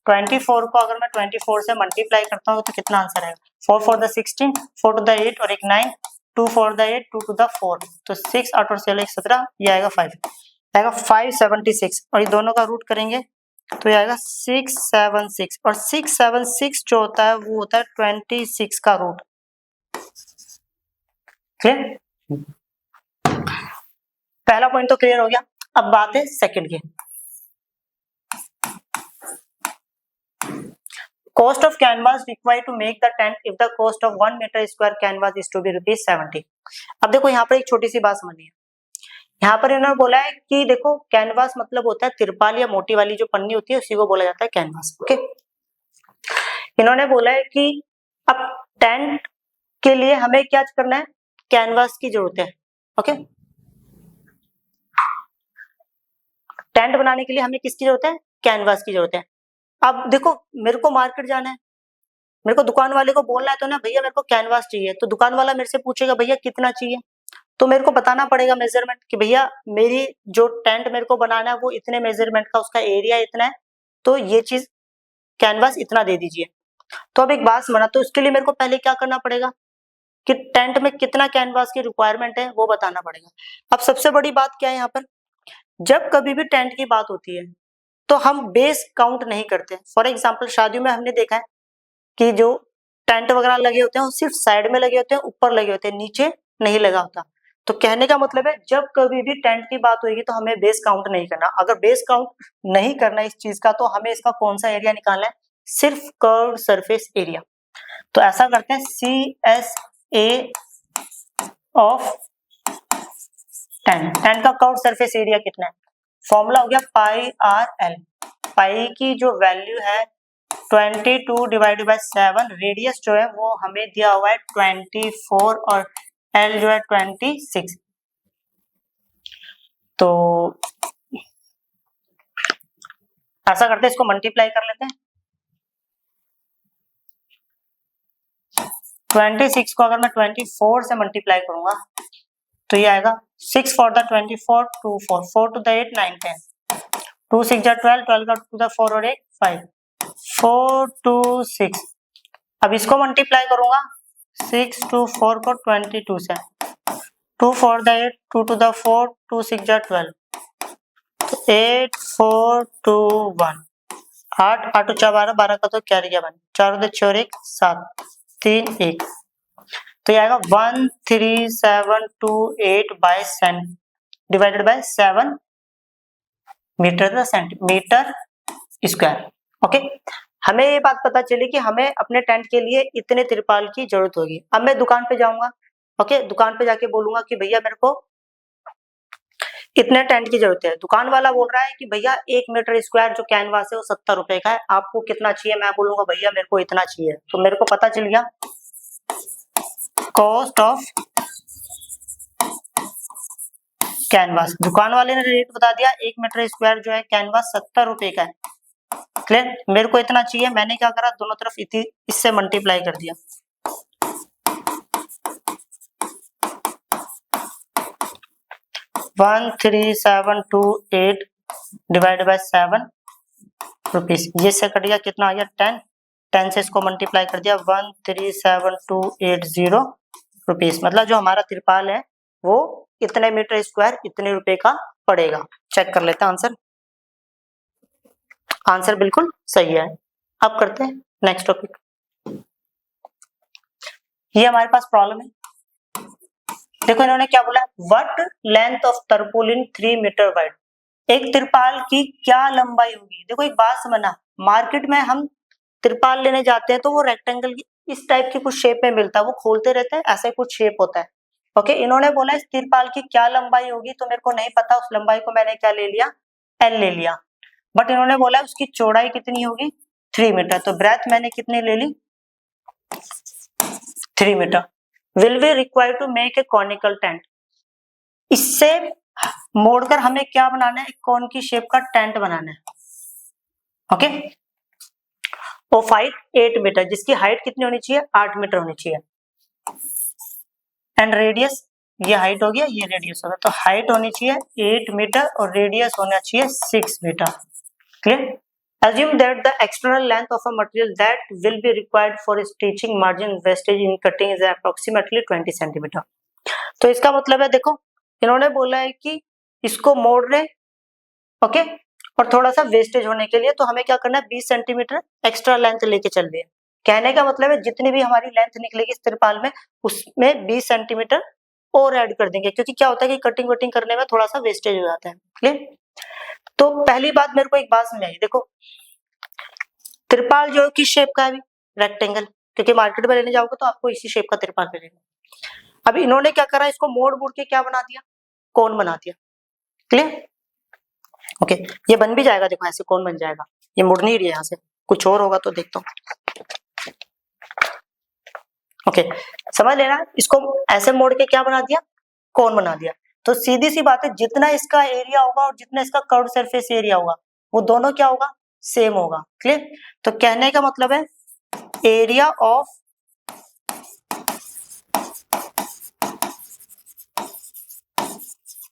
24 को अगर मैं 24 से मल्टीप्लाई करता हूँ तो कितना आंसर आएगा, 4 4 द 16, 4 टू द 8 और एक 9, 2 4 द 8, 2 2 द 4, तो 6 8 और 6 17, ये आएगा 5, आएगा 576, और ये दोनों का रूट करेंगे तो ये आएगा 676, और 676 जो होता है वो होता है 26 का रूट। क्लियर? पहला पॉइंट तो क्लियर हो गया। अब बात है सेकंड की। Cost of canvas required to make the tent if the cost of 1 meter square canvas is to be ₹70। अब देखो यहाँ पर एक छोटी सी बात समझिए। यहाँ पर इन्होंने बोला है कि देखो कैनवास मतलब होता है तिरपाल या मोटी वाली जो पन्नी होती है उसी को बोला जाता है कैनवास। ओके, इन्होंने बोला है कि अब टेंट के लिए हमें क्या करना है, कैनवास की जरूरत है। ओके, टेंट बनाने के लिए हमें किसकी जरूरत है, कैनवास की जरूरत है। अब देखो मेरे को मार्केट जाना है, मेरे को दुकान वाले को बोलना है तो ना भैया मेरे को कैनवास चाहिए, तो दुकान वाला मेरे से पूछेगा भैया कितना चाहिए, तो मेरे को बताना पड़ेगा मेजरमेंट कि भैया मेरी जो टेंट मेरे को बनाना है वो इतने मेजरमेंट का, उसका एरिया इतना है, तो ये चीज कैनवास इतना दे दीजिए। तो अब एक बात समझना, तो इसके लिए मेरे को पहले क्या करना पड़ेगा कि टेंट में कितना कैनवास की रिक्वायरमेंट है वो बताना पड़ेगा। अब सबसे बड़ी बात क्या है यहाँ पर, जब कभी भी टेंट की बात होती है तो हम बेस काउंट नहीं करते। फॉर एग्जाम्पल शादियों में हमने देखा है कि जो टेंट वगैरह लगे होते हैं वो सिर्फ साइड में लगे होते हैं, ऊपर लगे होते हैं, नीचे नहीं लगा होता। तो कहने का मतलब है जब कभी भी टेंट की बात होगी तो हमें बेस काउंट नहीं करना। अगर बेस काउंट नहीं करना इस चीज का तो हमें इसका कौन सा एरिया निकालना है, सिर्फ कर्व सरफेस एरिया। तो ऐसा करते हैं CSA ऑफ टेंट, टेंट का कर्व सरफेस एरिया कितना है, फॉर्मूला हो गया पाई RL। पाई की जो वैल्यू है 22 डिवाइडेड बाय 7, रेडियस जो है वो हमें दिया हुआ है 24 और L जो है 26। तो ऐसा करते हैं, इसको मल्टीप्लाई कर लेते हैं। 26 को अगर मैं 24 से मल्टीप्लाई करूंगा तो ये आएगा 6 4 द 24, 2 4, 4 to the 8 9 10, 2 6 जा 12, 12 का 2 द 4 और 1 5, 4 2 6। अब इसको मल्टीप्लाई करूंगा 6 2 4 को 22 से, 2 4 द 8, 2 to the 4, 2 6 जा 12, 8 4 2 1, 8 8 4 12, 12 का तो क्या गया 1, 4 2 6 और 1 7 3 1, तो ये आएगा 13728 by divided by 7 metre centimetre square. Okay, हमें ये बात पता चली कि हमें अपने टेंट के लिए इतने तिरपाल की जरूरत होगी। अब मैं दुकान पे जाऊंगा, ओके, दुकान पे जाके बोलूंगा कि भैया मेरे को इतने टेंट की जरूरत है। दुकान वाला बोल रहा है कि भैया 1 मीटर स्क्वायर जो कैनवास है वो 70 रुपए का है, आपको कितना चाहिए। मैं बोलूंगा भैया मेरे को इतना चाहिए, तो मेरे को पता चल गया कॉस्ट ऑफ कैनवास। दुकान वाले ने रेट बता दिया 1 मीटर स्क्वायर जो है कैनवास 70 रुपए का है। क्लियर, मेरे को इतना चाहिए, मैंने क्या करा दोनों तरफ इससे मल्टीप्लाई कर दिया। $13728 डिवाइड बाय 7 रुपीज, ये से कट गया कितना आ गया 10, 10 से इसको मल्टीप्लाई कर दिया 137,280 रुपीज। मतलब जो हमारा तिरपाल है वो इतने मीटर स्क्वायर इतने रुपए का पड़ेगा। चेक कर लेते हैं आंसर, आंसर बिल्कुल सही है। अब करते हैं नेक्स्ट टॉपिक। ये हमारे पास प्रॉब्लम है, देखो इन्होंने क्या बोला, what length of tarpaulin 3 metre wide. एक तिरपाल की क्या लंबाई होगी। देखो एक बात समझना, मार्केट में हम तिरपाल लेने जाते हैं तो वो रेक्टेंगल की इस टाइप की कुछ शेप में मिलता है, वो खोलते रहते हैं, ऐसे कुछ शेप होता है। ओके, इन्होंने बोला इस तिरपाल की क्या लंबाई होगी, तो मेरे को नहीं पता, उस लंबाई को मैंने क्या ले लिया, L ले लिया। बट इन्होंने बोला उसकी चौड़ाई कितनी होगी 3 मीटर, तो ब्रेथ मैंने कितनी ले ली 3 metre. Will be required to make a conical tent. इससे मोड़कर हमें क्या बनाना है, एक कॉन की शेप का टेंट बनाना है। ओके, ऑफ हाइट 8 मीटर, जिसकी हाइट कितनी होनी चाहिए 8 मीटर होनी चाहिए। एंड रेडियस, ये हाइट हो गया ये रेडियस होगा, तो हाइट होनी चाहिए 8 मीटर और रेडियस होना चाहिए 6 metre. Clear, assume that the external length of a material that will be required for stitching margin wastage in cutting is approximately 20 centimeter। तो इसका मतलब है देखो इन्होंने बोला है कि इसको मोड़ रहे, ओके, और थोड़ा सा वेस्टेज होने के लिए तो हमें क्या करना है 20 सेंटीमीटर एक्स्ट्रा लेंथ लेके चल रही है। कहने का मतलब है जितनी भी हमारी लेंथ निकलेगी इस त्रिपाल में उसमें 20 सेंटीमीटर और ऐड कर देंगे, क्योंकि क्या होता है कि कटिंग वटिंग करने में थोड़ा सा वेस्टेज हो जाता है। क्लियर? तो पहली बात मेरे को एक बात समझ आई, देखो त्रिपाल जो किस शेप का है अभी, रेक्टेंगल, क्योंकि मार्केट में लेने जाओगे तो आपको इसी शेप का त्रिपाल मिलेगा। अब इन्होंने क्या करा, इसको मोड़ मोड़ के क्या बना दिया, कोन बना दिया। क्लियर? ओके, ये बन भी जाएगा, देखो ऐसे कोन बन जाएगा, ये मुड़ नहीं रही है यहाँ से, कुछ और होगा तो देखता हूँ। ओके, समझ लेना, इसको ऐसे मोड़ के क्या बना दिया, कोन बना दिया। तो सीधी सी बात है, जितना इसका एरिया होगा और जितना इसका कर्व सरफेस एरिया होगा वो दोनों क्या होगा, सेम होगा। क्लियर? तो कहने का मतलब है area of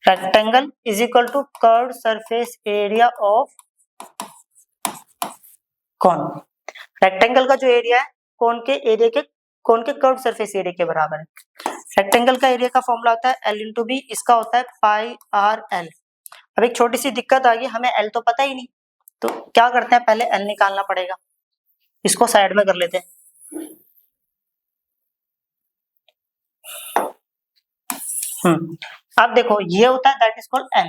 rectangle is equal to curve surface area of cone. Rectangle का जो एरिया है कोन के एरिया के, कोन के कर्व सरफेस एरिया के बराबर है। रेक्टेंगल का एरिया का फॉर्मूला होता है L इंटू बी, इसका होता है पाई आर एल। अब एक छोटी सी दिक्कत आ गई, हमें L तो पता ही नहीं, तो क्या करते हैं पहले L निकालना पड़ेगा, इसको साइड में कर लेते हैं। अब देखो ये होता है that is called L।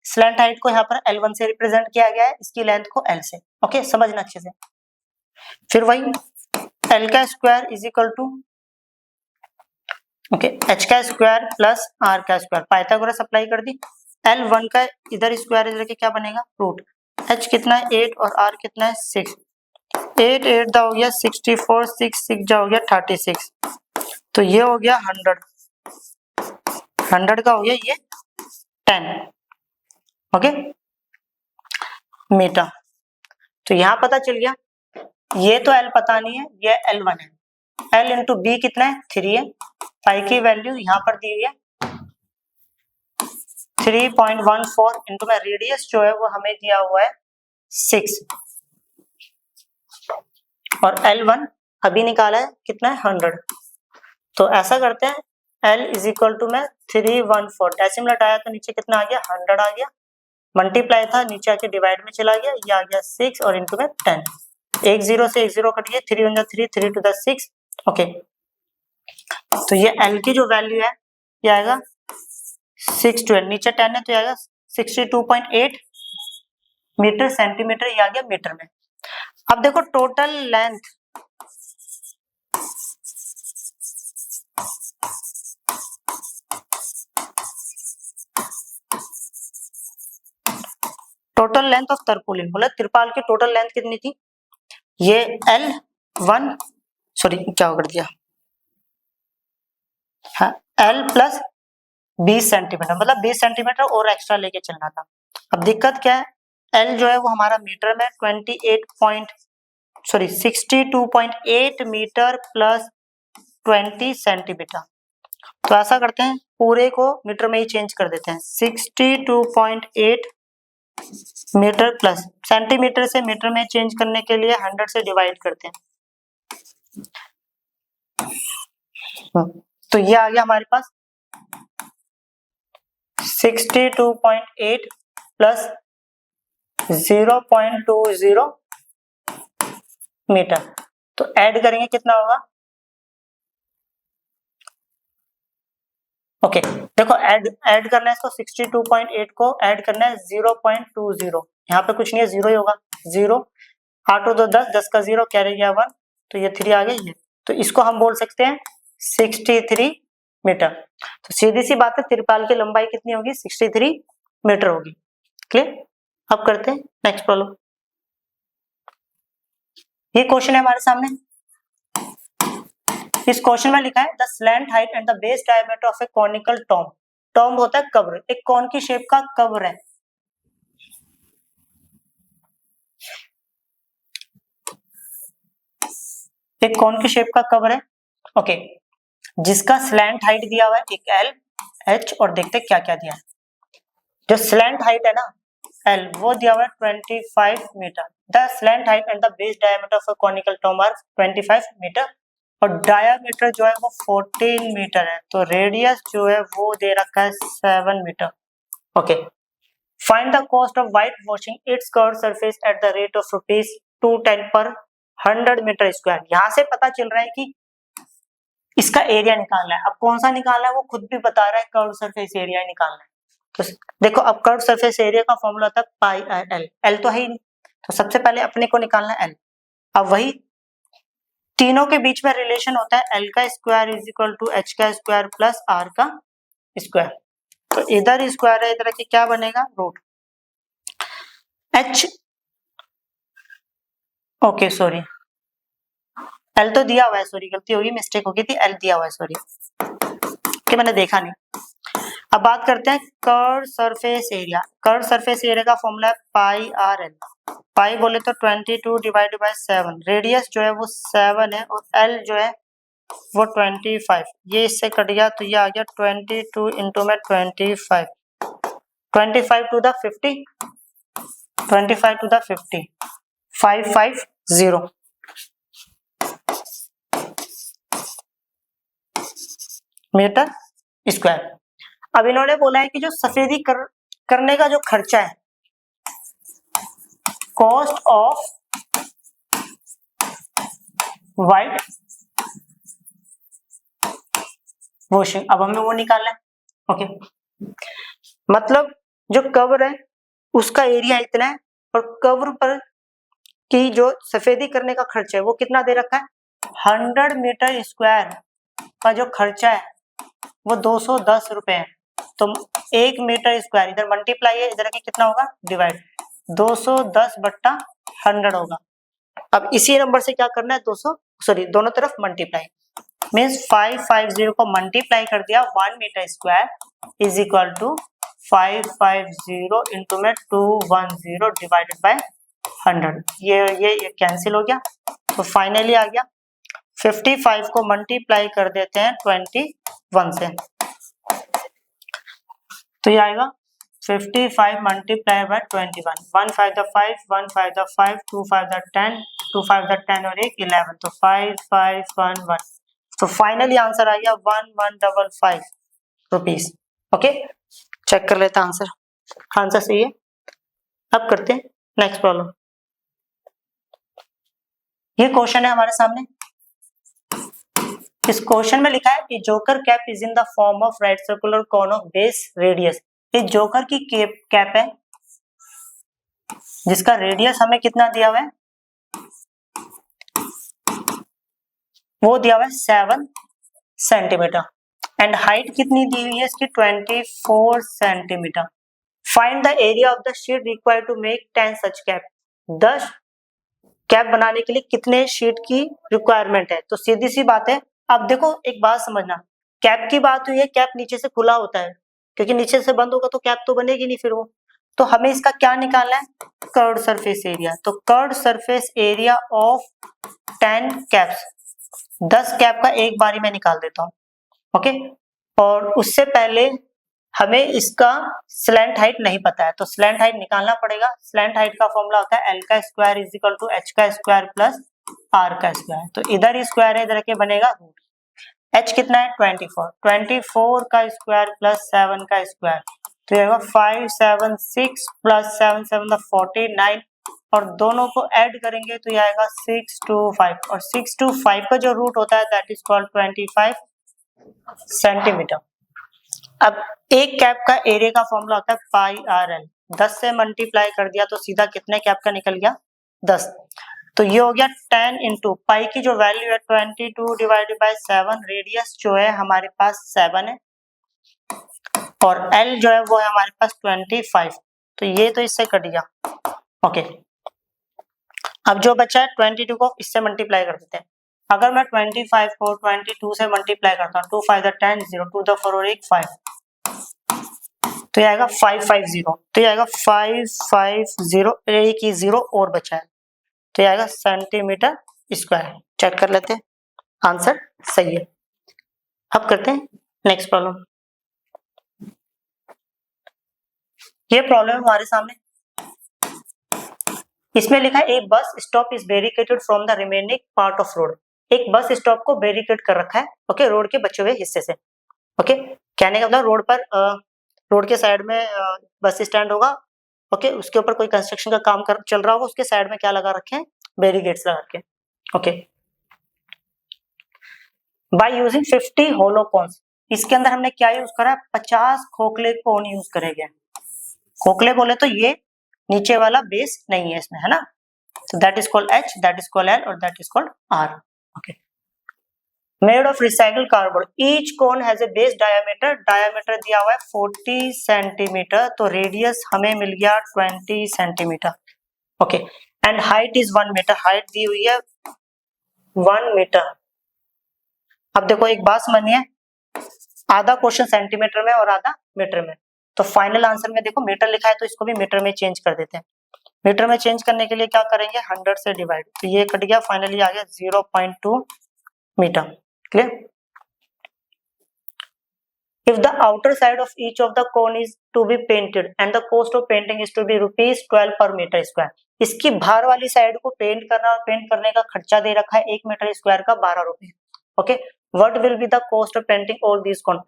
Slant height को यहाँ पर L1 से रिप्रेजेंट किया गया है, इसकी लेंथ को L से। ओके, समझना अच्छे से। फिर वही L का square is equal to okay H का स्क्वायर प्लस R का स्क्वायर, पाइथागोरस अप्लाई कर दी। L1 का इधर स्क्वायर इधर के क्या बनेगा, रूट। H कितना है 8 और R कितना है 6, 8 8 दा हो गया 64, 6 6 जा हो गया 36, तो ये हो गया 100, 100 का हो गया ये 10, ओके मीटर। तो यहाँ पता चल गया, ये तो L पता नहीं है, ये L1 है। L इंटू बी कितना है 3 है, पाई की वैल्यू यहाँ पर दी हुई है 3.14 इंटू में रेडियस जो है वो हमें दिया हुआ है 6 और L1 अभी निकाला है कितना है 100। तो ऐसा करते हैं L इज इक्वल टू में 314, डेसिमल हटाया तो नीचे कितना आ गया 100 आ गया, मल्टीप्लाई था नीचे आके डिवाइड में चला गया, ये आ गया 6 और इंटू में 10, एक जीरो से एक जीरो कट गया, 3 × 3 3 to the 6। ओके, तो ये L की जो वैल्यू है ये आएगा 612, नीचे 10 है तो आएगा 62.8 मीटर सेंटीमीटर, ये आ गया मीटर में। अब देखो total length, total length of tarpaulin, बोला त्रिपाल की टोटल लेंथ कितनी थी, ये L1 सॉरी क्या कर दिया, हाँ L प्लस 20 सेंटीमीटर, मतलब 20 सेंटीमीटर और एक्स्ट्रा लेके चलना था। अब दिक्कत क्या है, L जो है वो हमारा मीटर में 62.8 मीटर प्लस 20 सेंटीमीटर। तो ऐसा करते हैं पूरे को मीटर में ही चेंज कर देते हैं, 62.8 मीटर प्लस सेंटीमीटर से मीटर में चेंज करने के लिए 100 से डिवाइड करते हैं। तो ये आ गया हमारे पास 62.8 प्लस 0.20 मीटर, तो ऐड करेंगे कितना होगा, ओके देखो ऐड करना है इसको, 62.8 को ऐड करना है 0.20, यहाँ पे कुछ नहीं है, जीरो ही होगा, 0 8 और 2 10, 10 का 0 क्या रह गया 1, तो ये 3 आ गया ये, तो इसको हम बोल सकते हैं 63 मीटर। तो सीधी सी बात है त्रिपाल की लंबाई कितनी होगी, 63 मीटर होगी। क्लियर? अब करते हैं नेक्स्ट प्रॉब्लम। ये क्वेश्चन है हमारे सामने, इस क्वेश्चन में लिखा है the slant height and the base diameter of a conical Tom. Tom होता है कब्र, एक कौन की शेप का कब्र है, एक कौन की शेप का कब्र है, ओके जिसका स्लैंट हाइट दिया हुआ है एक L H और देखते क्या क्या दिया है। जो स्लैंट हाइट है ना L वो दिया हुआ है 25 metre, the slant height and the base diameter of a conical tomb are 25 metre और डायामीटर जो है वो 14 मीटर है, तो रेडियस जो है वो दे रखा है 7 metre. Okay, find the cost of white washing its curve surface at the rate of ₹210 per 100 metre square. यहाँ से पता चल रहा है कि इसका एरिया निकालना है। अब कौन सा निकालना है वो खुद भी बता रहा है, कर्व सरफेस एरिया निकालना है। तो देखो, अब कर्व सरफेस एरिया का फॉर्मूला होता है पाई आर एल, एल तो है ही नहीं, तो सबसे पहले अपने को निकालना है एल। अब वही तीनों के बीच में रिलेशन होता है एल का square is equal to H का स्क्वायर प्लस आर का स्क्वायर। तो इधर स्क्वायर है, इधर की क्या बनेगा, root H. Okay sorry, L तो दिया हुआ है, सॉरी गलती होगी, मिस्टेक होगी थी, एल दिया हुआ है, सॉरी कि मैंने देखा नहीं। अब बात करते हैं curve surface area. Curve surface area का फॉर्मूला है पाई आर एल। पाई बोले तो 22 डिवाइड बाय 7, रेडियस जो है वो 7 है और एल जो है वो 25। ये इससे कट गया तो ये आ गया 22 इंटू में 25, 25 to the 50, 25 to the 50, 550 metre square. अब इन्होंने बोला है कि जो सफेदी करने का जो खर्चा है, कॉस्ट ऑफ व्हाइट वॉशिंग, अब हमें वो निकालना है। ओके, मतलब जो कवर है उसका एरिया इतना है और कवर पर की जो सफेदी करने का खर्चा है वो कितना दे रखा है, 100 मीटर स्क्वायर का जो खर्चा है वो 210 रुपए है। तो 1 मीटर स्क्वायर इधर मल्टीप्लाई है, इधर के कितना होगा, डिवाइड, 210 बट्टा 100 होगा। अब इसी नंबर से क्या करना है, 200 सॉरी दोनों तरफ मल्टीप्लाई, मीन्स 550 को मल्टीप्लाई कर दिया 1 metre square is equal to 550 into में 210 डिवाइडेड बाय 100। ये कैंसिल हो गया, तो फाइनली आ गया 55 को मल्टीप्लाई कर देते हैं 21 से, तो ये आएगा 55 multiply by 21, 1 5 the 5, 1 5 the 5, 2 5 the 10, 2 5 the 10 और 1 11, तो 5511। तो फाइनली आंसर आ गया 1155 रुपीज। ओके, चेक कर लेते हैं आंसर, आंसर सही है। अब करते हैं नेक्स्ट प्रॉब्लम। ये क्वेश्चन है हमारे सामने। इस क्वेश्चन में लिखा है कि joker cap is in the form of right circular cone of base radius. ये जोकर की कैप है जिसका रेडियस हमें कितना दिया हुआ है, वो दिया हुआ है 7 सेंटीमीटर एंड हाइट कितनी दी हुई है इसकी, 24 centimetre. Find the area of the sheet required to make 10 such cap. 10 cap बनाने के लिए कितने शीट की रिक्वायरमेंट है, तो सीधी सी बात है। अब देखो एक बात समझना, कैप की बात हुई है, कैप नीचे से खुला होता है, क्योंकि नीचे से बंद होगा तो कैप तो बनेगी नहीं फिर वो, तो हमें इसका क्या निकालना है, कर्व्ड सरफेस एरिया। तो curved surface area of 10 caps, 10 cap का एक बारी में निकाल देता हूँ। ओके, और उससे पहले हमें इसका स्लैंट हाइट नहीं पता है, तो स्लैंट हाइट निकालना पड़ेगा। स्लैंट हाइट का फॉर्मूला होता है एल का square is equal to H का स्क्वायर प्लस आर का स्क्वायर। तो इधर स्क्वायर है, इधर के बनेगा रूट। एच कितना है, 24, 24 का स्क्वायर प्लस 7 का स्क्वायर, तो ये 576 प्लस 7 7 49, और दोनों को ऐड करेंगे तो ये आएगा 625, और 625 का जो रूट होता है दैट इज कॉल्ड 25 सेंटीमीटर। अब एक कैप का एरिया का फॉर्मूला होता है पाई आर एल, 10 से मल्टीप्लाई कर दिया तो सीधा कितने कैप का निकल गया, 10। तो ये हो गया 10 इंटू पाई की जो वैल्यू है 22 डिवाइडेड बाय 7, रेडियस जो है हमारे पास 7 है और एल जो है वो है हमारे पास 25, तो ये तो इससे कट गया। ओके, अब जो बचा है 22 को इससे मल्टीप्लाई कर देते हैं। अगर मैं 25 को 22 से मल्टीप्लाई करता हूँ, 2 5 10 0, 2 द 4 और 1 5, तो ये आएगा 550, तो ये आएगा 550, एक ही जीरो और बचा है, तो ये आएगा सेंटीमीटर स्क्वायर। चेक कर लेते हैं, आंसर सही है। अब करते हैं नेक्स्ट प्रॉब्लम। ये प्रॉब्लम हमारे सामने, इसमें लिखा है a bus stop is barricaded from the remaining part of road. एक बस स्टॉप को बैरिकेड कर रखा है, ओके, रोड के बचे हुए हिस्से से। ओके, कहने का मतलब रोड पर रोड के साइड में बस स्टैंड होगा, ओके, उसके ऊपर कोई कंस्ट्रक्शन का काम चल रहा होगा, उसके साइड में क्या लगा रखे हैं, बैरिकेड्स लगा रखे हैं। Okay, by using 50 hollow cones, इसके अंदर हमने क्या यूज करा है, 50 खोखले कोन यूज करेंगे। खोखले बोले तो ये नीचे वाला बेस नहीं है इसमें, है ना, so that is called H, that is called L और that is called R. Okay. Made of recycled cardboard. Each cone has a base diameter. Diameter दिया हुआ है 40 सेंटीमीटर, तो रेडियस हमें मिल गया 20 centimetre. Okay, and height is 1 metre, height दी हुई है 1 मीटर। अब देखो एक बात समझनी, आधा क्वेश्चन सेंटीमीटर में और आधा मीटर में, तो फाइनल आंसर में देखो मीटर लिखा है तो इसको भी मीटर में चेंज कर देते हैं। मीटर में चेंज करने के लिए क्या करेंगे, 100 से डिवाइड, तो ये कट गया, फाइनली आ गया 0.2 metre. Clear? If the outer side of each of the cone is to be painted and the cost of painting is to be ₹12 per meter square, इसकी बाहर वाली साइड को पेंट करना और पेंट करने का खर्चा दे रखा है 1 मीटर स्क्वायर का 12 रुपए। Okay, what will be the cost of painting all these cone,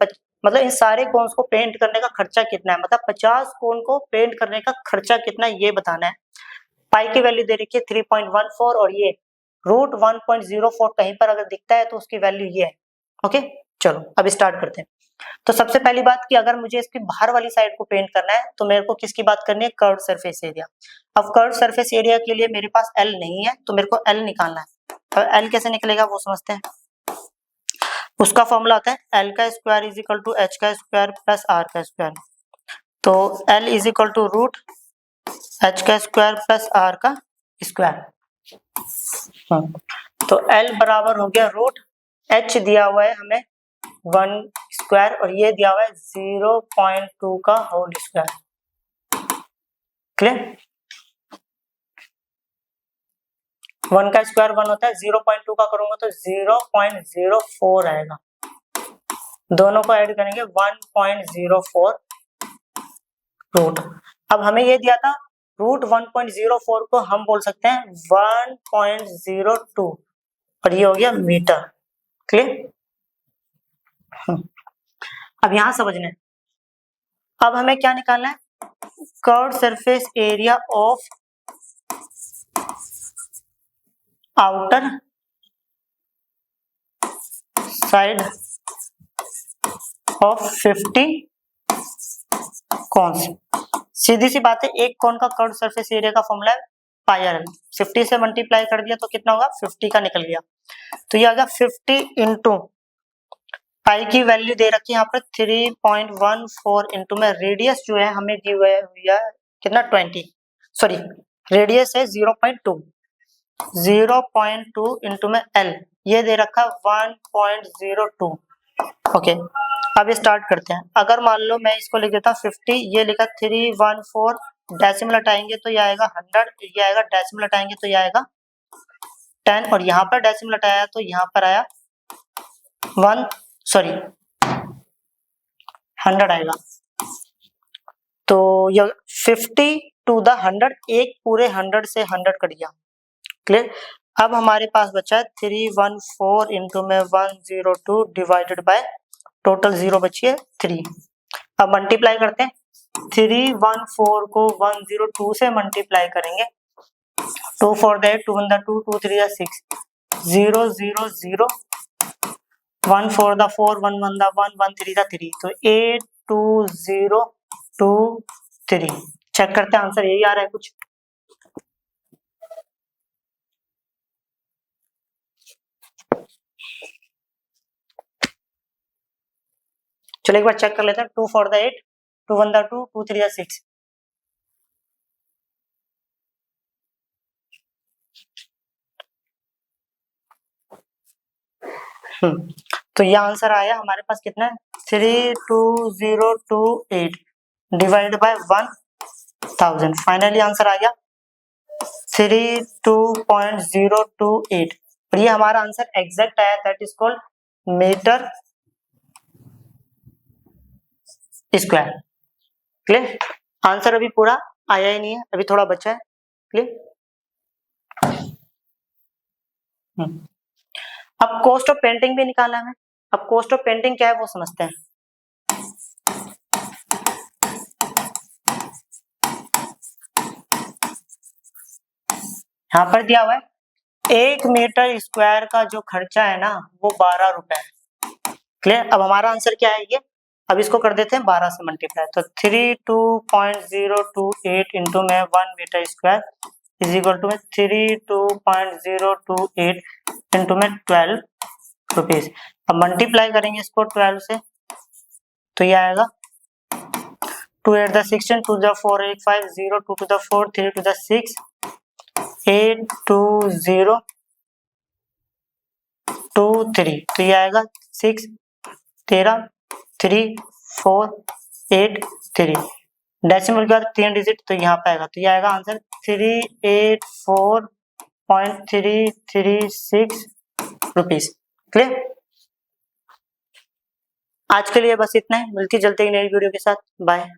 मतलब इन सारे कोन्स को पेंट करने का खर्चा कितना है, मतलब 50 कोन को पेंट करने का खर्चा कितना है ये बताना है। पाई की वैल्यू दे रखी है 3.14 और ये √1.04 कहीं पर अगर दिखता है तो उसकी वैल्यू ये है। ओके, चलो अब स्टार्ट करते हैं। तो सबसे पहली बात कि अगर मुझे इसकी बाहर वाली साइड को पेंट करना है तो मेरे को किसकी बात करनी है, कर्व्ड सरफेस एरिया। अब कर्व्ड सरफेस एरिया के लिए मेरे पास L नहीं है तो मेरे को L निकालना है। तो L कैसे निकलेगा वो समझते हैं। उसका फॉर्मूला होता है L का square is equal to H का स्क्वायर प्लस R का स्क्वायर। तो L is equal to √H का स्क्वायर प्लस R का स्क्वायर। तो L बराबर हो गया √H दिया हुआ है हमें 1 स्क्वायर और ये दिया हुआ है 0.2 का होल स्क्वायर। क्लियर? 1 का स्क्वायर 1 होता है, 0.2 का करूंगा तो 0.04 आएगा, दोनों को ऐड करेंगे 1.04 रूट। अब हमें ये दिया था √1.04 को हम बोल सकते हैं 1.02 और ये हो गया मीटर। क्लियर? अब यहां समझना है, अब हमें क्या निकालना है, curved surface area of outer side of 50 cones. सीधी सी बात है, एक कौन का कर्व्ड सरफेस एरिया का फॉर्मूला है πr। 50 से मल्टीप्लाई कर दिया तो कितना होगा, 50 का निकल गया, तो ये आ गया 50 इंटू पाई की वैल्यू दे रखी है यहाँ पर 3.14 इंटू में रेडियस जो है हमें दी हुई है कितना 20, सॉरी रेडियस है 0.2 इंटू में L ये दे रखा 1.02। ओके, अब स्टार्ट करते हैं। अगर मान लो मैं इसको लिख देता 50, ये लिखा 314, डेसिमल हटाएंगे तो ये आएगा 100, ये आएगा डेसिमल हटाएंगे तो ये आएगा 10 और यहाँ पर डेसिमल हटाया तो यहाँ पर आया 100 आएगा। तो ये 50 टू द 100, एक पूरे 100 से 100 कट गया। क्लियर? अब हमारे पास बचा है 314 इंटू में 102 डिवाइडेड बाय टोटल 0 बची है 3। अब मल्टीप्लाई करते हैं, 314 को 102 से मल्टीप्लाई करेंगे, 2 4 8, 2 1 2, 2 3 6, 0 0 0, 1 4 4, 1 1 1, 1 3 3, तो 82023। चेक करते हैं आंसर यही आ रहा है कुछ। चलो एक बार चेक कर लेते हैं, 2 4 8, 2 1 2, 2 3 6। तो ये आंसर आया हमारे पास कितना है, 32028 डिवाइड बाय 1000। फाइनली आंसर आ गया 32.028 और ये हमारा आंसर एग्जैक्ट आया, that is called metre square. Clear? Answer अभी पूरा आया ही नहीं है, अभी थोड़ा बचा है। क्लियर? अब कॉस्ट ऑफ पेंटिंग भी निकालना है। अब कॉस्ट ऑफ पेंटिंग क्या है वो समझते हैं। यहाँ पर दिया हुआ है 1 मीटर स्क्वायर का जो खर्चा है ना वो 12 रुपए है। क्लियर। अब हमारा आंसर क्या है ये, अब इसको कर देते हैं 12 से मल्टीप्लाई, तो 32.028 इंटू में 1 metre square is equal to में 32.028 इंटू में 12 रुपीज। अब मल्टीप्लाई करेंगे इसको 12 से तो ये आएगा 2 8 the 16 2 the 4 8 5 0 2 to the 4 3 to the 6 8 2 0 2 3, तो ये आएगा 6 13 3 4 8 3, डेसिमल के बाद 3 डिजिट तो यहाँ पे आएगा, तो ये आएगा आंसर 384.336 रुपीज। क्लियर। आज के लिए बस इतना ही, मिलती जल्दी नई वीडियो के साथ। बाय।